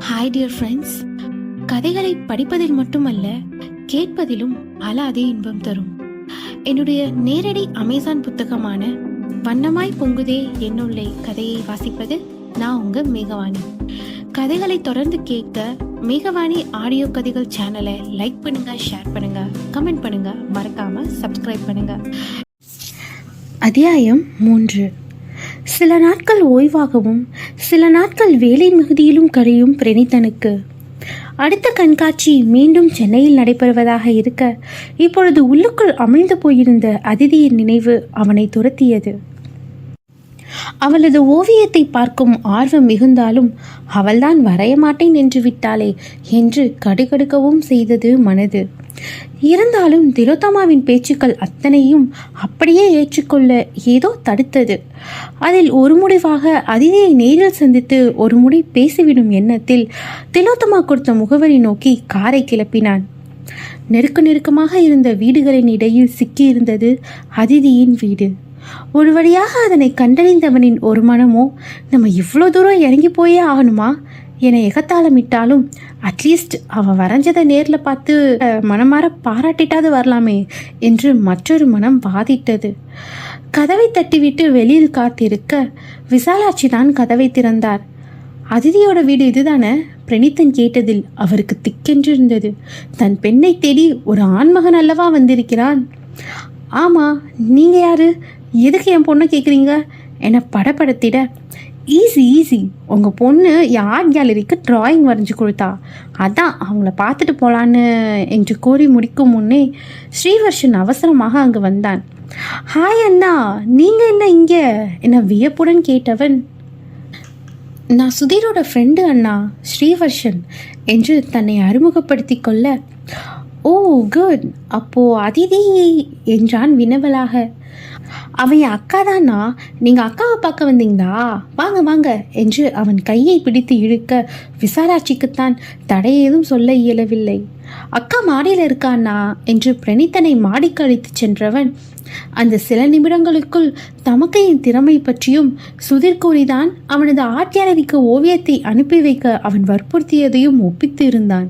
Hi dear friends. கதைகளை படிப்பதில் மட்டுமல்ல, கேட்பதிலும் அலாதி இன்பம் தரும் என்னுடைய நேரடி அமேசான் புத்தகமான வண்ணமாய் பொங்குதே என்னுள்ளே கதையை வாசிப்பது நான் உங்க மேகவாணி. கதைகளை தொடர்ந்து கேட்க மேகவாணி ஆடியோ கதைகள் சேனலை லைக் பண்ணுங்க, ஷேர் பண்ணுங்க, கமெண்ட் பண்ணுங்க, மறக்காம சப்ஸ்கிரைப் பண்ணுங்க. அத்தியாயம் 3. சில நாட்கள் ஓய்வாகவும் சில நாட்கள் வேலை மிகுதியிலும் கழியும் பிரணீத்தனுக்கு. அடுத்த கண்காட்சி மீண்டும் சென்னையில் நடைபெறுவதாக இருக்க, இப்பொழுது உள்ளுக்குள் அமிழ்ந்து போயிருந்த அதிதியின் நினைவு அவனை துரத்தியது. அவளது ஓவியத்தை பார்க்கும் ஆர்வம் மிகுந்தாலும் அவள்தான் வரைய மாட்டேன் என்று விட்டாளே என்று கடுகடுக்கவும் செய்தது மனது. இருந்தாலும் திலோத்தமாவின் பேச்சுக்கள் அத்தனையும் அப்படியே ஏற்றுக்கொள்ள ஏதோ தடுத்தது. அதில் ஒரு முடிவாக அதிதியை நேரில் சந்தித்து ஒரு முறை பேசிவிடும் எண்ணத்தில் திலோத்தமா கொடுத்த முகவரி நோக்கி காரை கிளப்பினான். நெருக்கமாக இருந்த வீடுகளின் இடையில் சிக்கியிருந்தது அதிதியின் வீடு. ஒரு வழியாக அதனை கண்டறிந்தவனின் ஒரு மனமோ, நம்ம இவ்வளோ தூரம் இறங்கி போயே ஆகணுமா என எகத்தாளமிட்டாலும், அட்லீஸ்ட் அவன் வரைஞ்சதை நேரில் பார்த்து மனமாற பாராட்டிட்டாது வரலாமே என்று மற்றொரு மனம் வாதிட்டது. கதவை தட்டிவிட்டு வெளியில் காத்திருக்க விசாலாட்சி தான் கதவை திறந்தார். அதிதியோட வீடு இதுதானே? பிரணீத்தன் கேட்டதில் அவருக்கு திக்கென்றிருந்தது. தன் பெண்ணை தேடி ஒரு ஆண்மகன் அல்லவா வந்திருக்கிறான். ஆமாம், நீங்கள் யாரு? எதுக்கு என் பொண்ணை கேட்குறீங்க என படப்படுத்திட, ஈஸி உங்கள் பொண்ணு என் ஆர்ட் கேலரிக்கு ட்ராயிங் வரைஞ்சி கொடுத்தா, அதான் அவங்கள பார்த்துட்டு போகலான்னு என்று கூறி முடிக்கும் முன்னே ஸ்ரீவர்ஷன் அவசரமாக அங்கு வந்தான். ஹாய் அண்ணா, நீங்கள் என்ன இங்கே என வியப்புடன் கேட்டவன், நான் சுதீரோட ஃப்ரெண்டு அண்ணா, ஸ்ரீவர்ஷன் என்று தன்னை அறிமுகப்படுத்தி கொள்ள, ஓ குட், அப்போது அதிதி என்றான் வினவலாக. அவன் அக்கா தானா? நீங்கள் அக்காவை பார்க்க வந்தீங்களா? வாங்க வாங்க என்று அவன் கையை பிடித்து இழுக்க விசாலாட்சிக்குத்தான் தடையேதும் சொல்ல இயலவில்லை. அக்கா மாடியில் இருக்கானா என்று பிரணீத்தனை மாடிக்கு அழைத்து சென்றவன் அந்த சில நிமிடங்களுக்குள் தமக்கையின் திறமை பற்றியும் சுதீர் கூறிதான் அவனது ஆர்ட் கேலரிக்கு ஓவியத்தை அனுப்பி வைக்க அவன் வற்புறுத்தியதையும் ஒப்பித்து இருந்தான்.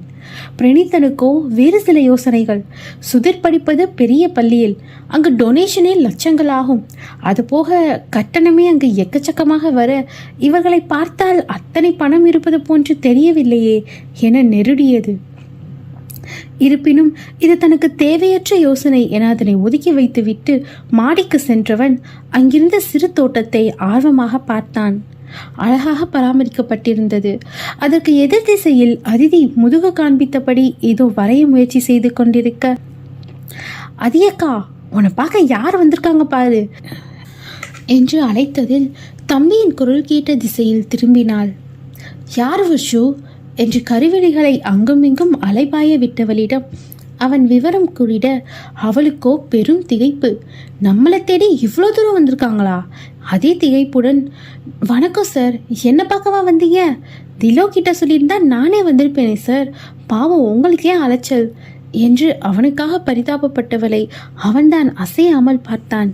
பிரணீத்தனுக்கோ வேறு சில யோசனைகள். சுதீர் படிப்பது பெரிய பள்ளியில், அங்கு டொனேஷனே லட்சங்களாகும். அதுபோக கட்டணமே அங்கு எக்கச்சக்கமாக வர, இவர்களை பார்த்தால் அத்தனை பணம் இருப்பது போன்று தெரியவில்லையே என நெருடியது. இருப்பினும் இது தனக்கு தேவையற்ற யோசனை என அதனை ஒதுக்கி வைத்துவிட்டு மாடிக்கு சென்றவன் அங்கிருந்த சிறு தோட்டத்தை ஆர்வமாக பார்த்தான். அழகாக பராமரிக்கப்பட்டிருந்தது. அதற்கு எதிர் திசையில் அதிதி முதுகு காண்பித்தபடி ஏதோ வரைய முயற்சி செய்து கொண்டிருக்க, அதியக்கா, உன்னை பார்க்க யார் வந்திருக்காங்க பாரு என்று அழைத்ததில் தம்பியின் குரல் கேட்ட திசையில் திரும்பினாள். யார் விஷு என்று கருவிழிகளை அங்குமிங்கும் அலைபாய விட்டவளிடம் அவன் விவரம் கூறிட, அவளுக்கோ பெரும் திகைப்பு. நம்மளை தேடி இவ்வளோ தூரம் வந்திருக்காங்களா? அதே திகைப்புடன், வணக்கம் சார், என்ன பார்க்கவா வந்தீங்க? திலோ கிட்ட சொல்லியிருந்தா நானே வந்திருப்பேனே சார், பாவம் உங்களுக்கே அலைச்சல் என்று அவனுக்காக பரிதாபப்பட்டவளை அவன்தான் அசையாமல் பார்த்தான்.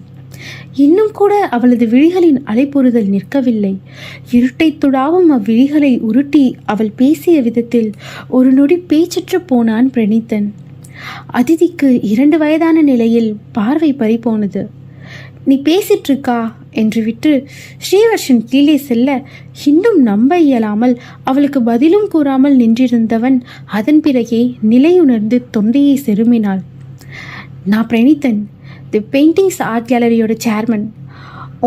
இன்னும் கூட அவளது விழிகளின் அலைப்புறுதல் நிற்கவில்லை. இருட்டை துடாவும் அவ்விழிகளை உருட்டி அவள் பேசிய விதத்தில் ஒரு நொடி பேச்சற்று போனான் பிரணீத்தன். அதிதிக்கு 2 வயதான நிலையில் பார்வை பறிபோனது. நீ பேசிட்டு இருக்கா என்று விட்டு ஸ்ரீவர்ஷன் கீழே செல்ல, இன்னும் நம்ப இயலாமல் அவளுக்கு பதிலும் கூறாமல் நின்றிருந்தவன் அதன் பிறகே நிலையுணர்ந்து தொண்டையை செருமினாள். நான் பிரணீத்தன், தி பெயிண்டிங்ஸ் ஆர்ட் கேலரியோட சேர்மன்.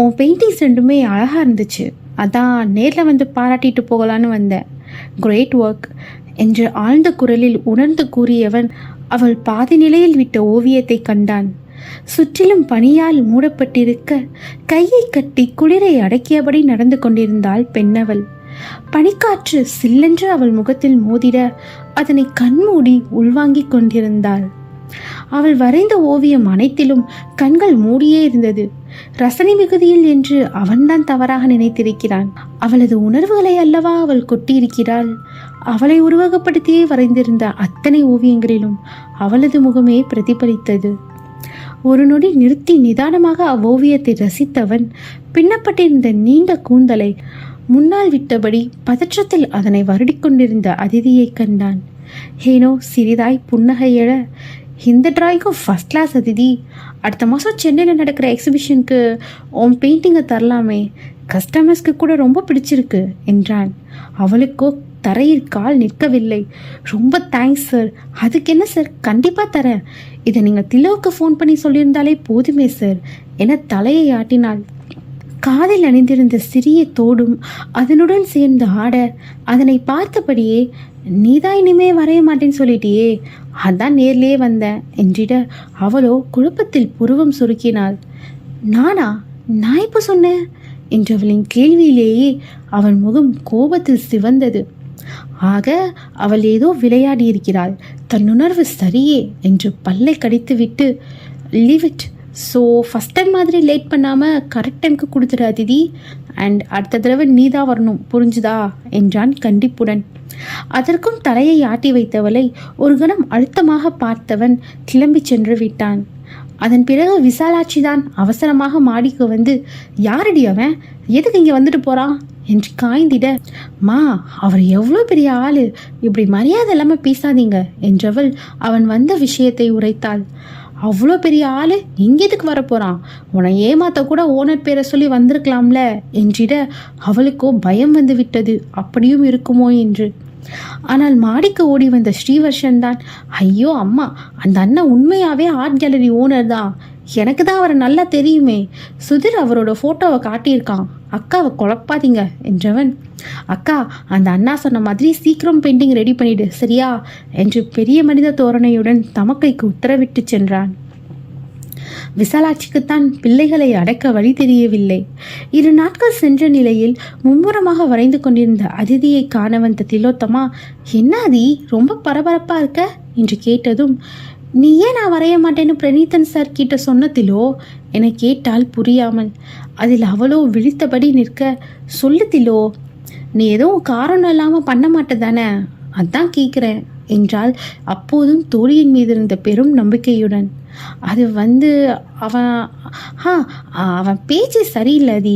உன் பெயிண்டிங்ஸ் 2மே அழகாக இருந்துச்சு, அதான் நேரில் வந்து பாராட்டிட்டு போகலான்னு வந்தேன். கிரேட் ஒர்க் என்று ஆழ்ந்த குரலில் உணர்ந்து கூறியவன் அவள் பாதி நிலையில் விட்ட ஓவியத்தை கண்டான். சுற்றிலும் பனியால் மூடப்பட்டிருக்க கையை கட்டி குளிரை அடக்கியபடி நடந்து கொண்டிருந்தாள் பெண்ணவள். பனிக்காற்று சில்லென்று அவள் முகத்தில் மோதிட அதனை கண்மூடி உள்வாங்கிக் கொண்டிருந்தாள். அவள் வரைந்த ஓவியம் அனைத்திலும் கண்கள் மூடியே இருந்தது. ரசனை மிகுதியில் என்று அவன்தான் தவறாக நினைத்திருக்கிறான். அவளது உணர்வுகளை அல்லவா அவள் கொட்டியிருக்கிறாள். அவளை உருவகப்படுத்தியே வரைந்திருந்த அத்தனை ஓவியங்களிலும் அவளது முகமே பிரதிபலித்தது. ஒரு நொடி நிறுத்தி நிதானமாக அவ்வோவியத்தை ரசித்தவன் பின்னப்பட்டிருந்த நீண்ட கூந்தலை முன்னால் விட்டபடி பதற்றத்தில் அதனை வருடிக்கொண்டிருந்த அதிதியை கண்டான். ஏனோ சிறிதாய் புன்னகை எழ, இந்த டிராயிங்கும் ஃபஸ்ட் கிளாஸ் அதிதி. அடுத்த மாதம் சென்னையில் நடக்கிற எக்ஸிபிஷனுக்கு உன் பெயிண்டிங்கை தரலாமே, கஸ்டமர்ஸ்க்கு கூட ரொம்ப பிடிச்சிருக்கு என்றான். அவளுக்கோ தரையில் கால் நிற்கவில்லை. ரொம்ப தேங்க்ஸ் சார். அதுக்கு என்ன சார், கண்டிப்பாக தரேன். இதை நீங்கள் திலோவுக்கு ஃபோன் பண்ணி சொல்லியிருந்தாலே போதுமே சார் என தலையை ஆட்டினாள். காதில் அணிந்திருந்த சிறிய தோடும் அதனுடன் சேர்ந்த ஆடை அதனை பார்த்தபடியே, நீதான் இனிமே வரைய மாட்டேன்னு சொல்லிட்டியே, அதான் நேர்லேயே வந்தேன் என்றிட அவளோ குழப்பத்தில் புருவம் சுருக்கினாள். நான் இப்போ சொன்னேன் என்றவளின் கேள்வியிலேயே அவன் முகம் கோபத்தில் சிவந்தது. ஆக அவள் ஏதோ விளையாடி இருக்கிறாள், தன்னுணர்வு சரியே என்று பல்லை கடித்து விட்டு, leave it. So first time மாதிரி லேட் பண்ணாமல் கரெக்ட் டைமுக்கு கொடுத்துரு அதிதி. அண்ட் அடுத்த தடவை நீதான் வரணும், புரிஞ்சுதா என்றான் கண்டிப்புடன். அதற்கும் தலையை ஆட்டி வைத்தவளை ஒரு கணம் அழுத்தமாக பார்த்தவன் கிளம்பி சென்று விட்டான். அதன் பிறகு விசாலாட்சி தான் அவசரமாக மாடிக்கு வந்து, யாரடி அவன், எதுக்கு இங்கே வந்துட்டு போகிறான் என்று காய்ந்திட, மா அவர் எவ்வளோ பெரிய ஆள், இப்படி மரியாதை இல்லாமல் பேசாதீங்க என்றவள் அவன் வந்த விஷயத்தை உரைத்தாள். அவ்வளோ பெரிய ஆள் இங்கே எதுக்கு வரப்போகிறான், உன்னை ஏமாத்த கூட ஓனர் பேரை சொல்லி வந்திருக்கலாம்ல என்றிட அவளுக்கோ பயம் வந்து விட்டது, அப்படியும் இருக்குமோ என்று. ஆனால் மாடிக்கு ஓடி வந்த ஸ்ரீவர்ஷன் தான், ஐயோ அம்மா, அந்த அண்ணன் உண்மையாகவே ஆர்ட் கேலரி ஓனர் தான், எனக்கு தான் அவரை நல்லா தெரியுமே, சுதிர் அவரோட ஃபோட்டோவை காட்டியிருக்கான், அக்காவை குழப்பாதீங்க என்றவன், அக்கா அந்த அண்ணா சொன்ன மாதிரி சீக்கிரம் பெயிண்டிங் ரெடி பண்ணிடு சரியா என்று பெரிய மனித தோரணையுடன் தமக்கைக்கு உத்தரவிட்டு சென்றான். விசாலாட்சிக்குத்தான் பிள்ளைகளை அடக்க வழி தெரியவில்லை. 2 நாட்கள் சென்ற நிலையில் மும்முரமாக வரைந்து கொண்டிருந்த அதிதியை காண வந்த திலோத்தமா, என்ன அதி ரொம்ப பரபரப்பா இருக்க என்று கேட்டதும், நீ ஏன் நான் வரைய மாட்டேன்னு பிரணீதன் சார் கிட்ட சொன்னதிலோ என கேட்டால் புரியாமல். அதில் அவளோ விழித்தபடி நிற்க, சொல்லுதிலோ, நீ எதுவும் காரணம் இல்லாமல் பண்ண மாட்டேதானே, அதான் கேட்குறேன் என்றால் அப்போதும் தோழியின் மீது இருந்த பெரும் நம்பிக்கையுடன். அது அவன் பேச்சு சரியில்லை அதி,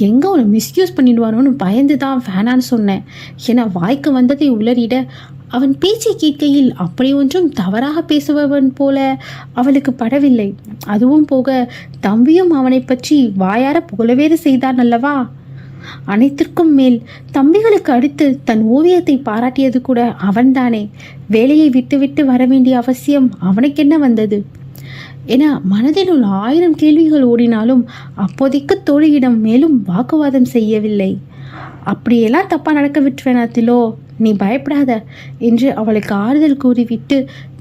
எங்கே அவனை மிஸ்யூஸ் பண்ணிடுவானோன்னு பயந்து தான் வேணான்னு சொன்னேன் என வாய்க்கு வந்ததை உளறிட, அவன் பேச்சை கேட்கையில் அப்படி ஒன்றும் தவறாக பேசுபவன் போல அவளுக்கு படவில்லை. அதுவும் போக தம்பியும் அவனை பற்றி வாயார புகழவேறு செய்தான் அல்லவா. அனைத்திற்கும் மேல் தம்பிகளுக்கு அடுத்து தன் ஓவியத்தை பாராட்டியது கூட அவன்தானே. வேலையை விட்டுவிட்டு வர வேண்டிய அவசியம் அவனுக்கு என்ன வந்தது என மனதினுள் 1000 கேள்விகள் ஓடினாலும் அப்போதைக்கு தோழியிடம் மேலும் வாக்குவாதம் செய்யவில்லை. அப்படியெல்லாம் தப்பாக நடக்க விட்டுவேனாத்திலோ, நீ பயப்படாத என்று அவளுக்கு ஆறுதல் கூறிவிட்டு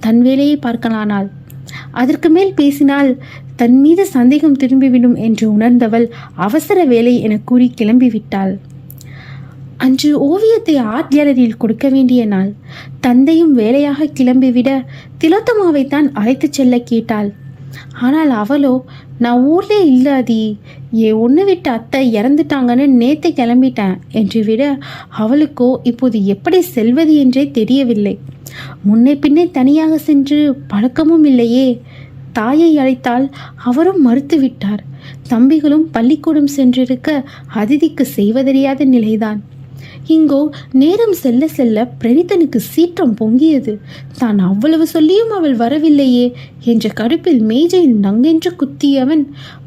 தன் வேலையை பார்க்கலானாள். அதற்கு மேல் பேசினால் தன் மீது சந்தேகம் திரும்பிவிடும் என்று உணர்ந்தவள் அவசர வேலை என கூறி கிளம்பிவிட்டாள். அன்று ஓவியத்தை ஆர்ட் கேலரியில் கொடுக்க வேண்டிய நாள். தந்தையும் வேலையாக கிளம்பிவிட திலோத்தமாவைத்தான் அழைத்து செல்ல கேட்டாள். ஆனால் அவளோ, நான் ஊர்லே இல்லாதி, ஒன்று விட்டு அத்தை இறந்துட்டாங்கன்னு நேற்று கிளம்பிட்டேன் என்று விட அவளுக்கோ இப்போது எப்படி செல்வது என்றே தெரியவில்லை. முன்னே பின்னே தனியாக சென்று பழக்கமும் இல்லையே. தாயை அழைத்தால் அவரும் மறுத்துவிட்டார். தம்பிகளும் பள்ளிக்கூடம் சென்றிருக்க அதிதிக்கு செய்வதறியாத நிலைதான். இங்கோ நேரம் செல்ல செல்ல பிரணித்தனுக்கு சீற்றம் பொங்கியது. தான் அவ்வளவு சொல்லியும் அவள் வரவில்லையே என்ற கடுப்பில் மேஜையில் நங்கென்று குத்தியவன்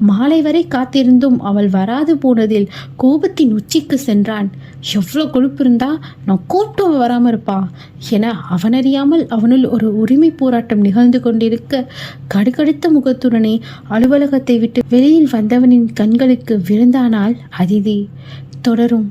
மாலை வரை காத்திருந்தும் அவள் வராது போனதில் கோபத்தின் உச்சிக்கு சென்றான். எவ்வளோ கொழுப்பு இருந்தா நான் கூட்டம் வராமல் இருப்பா என அவனறியாமல் அவனுள் ஒரு உரிமை போராட்டம் நிகழ்ந்து கொண்டிருக்க கடுகடுத்த முகத்துடனே அலுவலகத்தை விட்டு வெளியில் வந்தவனின் கண்களுக்கு விருந்தானாள் அதிதி. தொடரும்.